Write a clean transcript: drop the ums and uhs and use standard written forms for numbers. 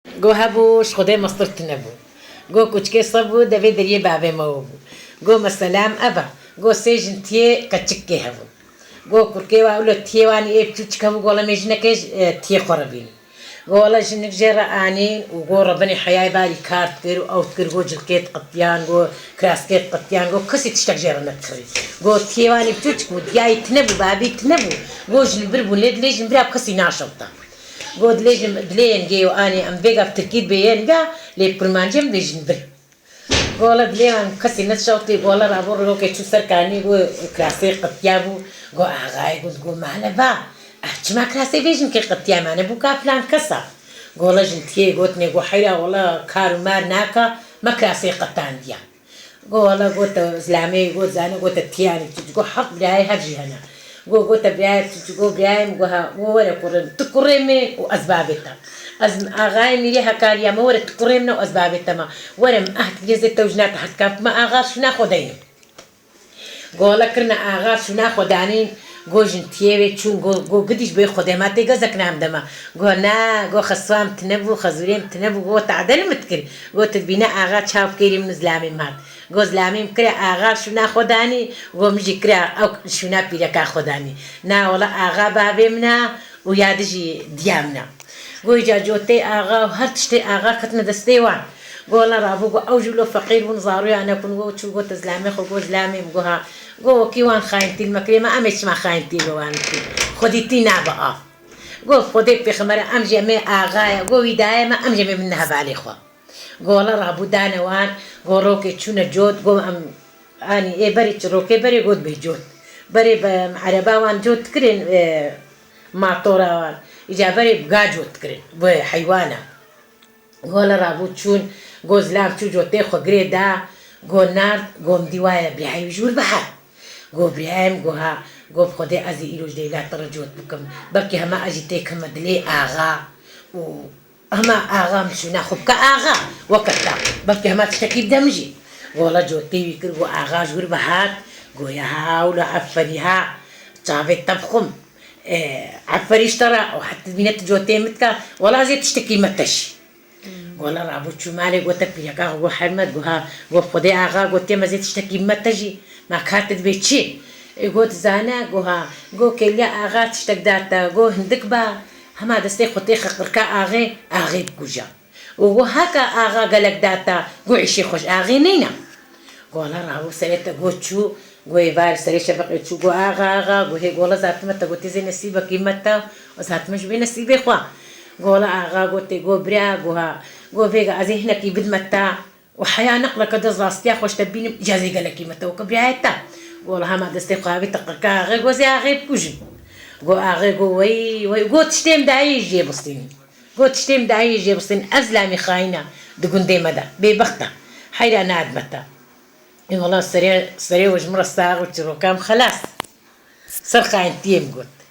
گو هبوش خدای مسترت نبو گو کچکه صبو دوی دریه بابه مو گو مسلام ابا گو سیجن تیه کچکه هبو گو کرکه واولو تیه وانی ایب چوچکه هبو گولا میجنکش تیه خوربین گولا جنك جرا آنين وجو ربنا حياي بالي كارت كير أو تكير جو جلكيت قطيان جو كراسكيت قطيان جو كسي تشتاق جرا نتخري جو تيواني بتوتك ودياي تنبو بابي تنبو جو جنبربو ليد ليج نبراب كسي ناشطة جو دليج دلين جيو أني أم بيجا بتركيد بيان جا لي برمانجم ليج نبر جولا دلين كسي نتشوطي جولا رابور لو كيتشو سركاني جو كراسكيت قطيابو جو أغاي جو معنا با ما كراسي فيجن كي قطيا معنا بوكا فلان كسا قولا جنتي قوتني قو حيرا والله كارو مار ناكا ما كراسي قطان ديا قولا قوت زلامي قوت زانا قوت تياني قو حق براي هرجي هنا قوت براي قو براي مقوها ورا قرن تقرمي وأسبابتها أغاني ليها كاريا ما ورا تقرمنا وأسبابتها ما ورا أهت جزء توجنات حد كاف ما أغار شو ناخدين قولا كرنا أغار شو ناخدانين گو جنتیه چون گو قدیش به خدماتی گذک نام دما گو نه گو خصام تنبو خزوریم تنبو گو تعدل متکر گو تبینا آغا چاپ کردیم نزلامی مات گو زلامی کره آغا شونا خدانی گو مجی کره او شونا پیرکا خدانی نه ولا آغا بابیمنا و یادجی دیامنا گو جا جوتی آغا و هر تشتی آغا کتنا دستیوان قولا رابو قو أوجلو فقير ونزارو أنا كن قو شو قو تزلامي خو قو زلامي مقوها قو كيوان خاينتي المكري ما أمش ما خاينتي بوانتي خديتي نابقى قو خدي بخمرة أمجي مي آغايا قو ودايا ما أمجي مي منها بالي خوا قولا رابو دانا وان قو روكي شونا جود قو أم أني إيه بري روكي بري قود بيجود بري بعربا وان جود تكرين معطورة وان إجا بري بقا جود تكرين بحيوانا قولا رابو شون قو زلام شو جوتي خو قريدا قو نار قو مديوايا بريهاي وجور بحر قو بريهايم قو ها قو بخدي أزي إلو جدي لا ترى جوت بكم بلكي هما أجي تيك هما دلي آغا و هما آغا مشو ناخو بكا آغا وكتا بلكي هما تشتكي بدمجي قولا جوتي ويكر قو آغا جور بحر قو يا هاولا عفريها تشافي تبخم عفري اشترى وحتى بينات جوتي متكا ولا زي تشتكي متش قولا رابو شو مالي قوتك بيكا قو حرمت قوها قو خدي آغا قوتي ما زي تشتكي ما تجي ما كاتت بيتشي قوت زانا قوها قو كيليا آغا تشتك داتا قو هندك با هما دستي خطي خقركا آغي آغي بكوجا وقو هكا آغا قلق داتا قو عيشي خوش آغي نينا قولا رابو سريتا قو شو قو يبار سري شفق شو قو آغا قو هي قولا ذات متا قوتي زي نسيبك يمتا وذات مش بي نسيبي خوا قولا آغا قوتي قو بريا قوها قو فيغا أزي هنا كي بدمتا وحياة نقلة كدز راستيا خوش تبيني جازي قلقي متا وكبرياتا قولا هما دستي قوابي تقركا آغي قو زي آغي بكوجن قو آغي قو وي قو تشتيم داعي يجي بسطيني قو تشتيم داعي يجي بسطيني أزلامي خاينة دقون دي مدى بيبختا حيرا نادمتا والله سريع وجمرة الساغ وتروكام خلاص صار خاين تيم قلت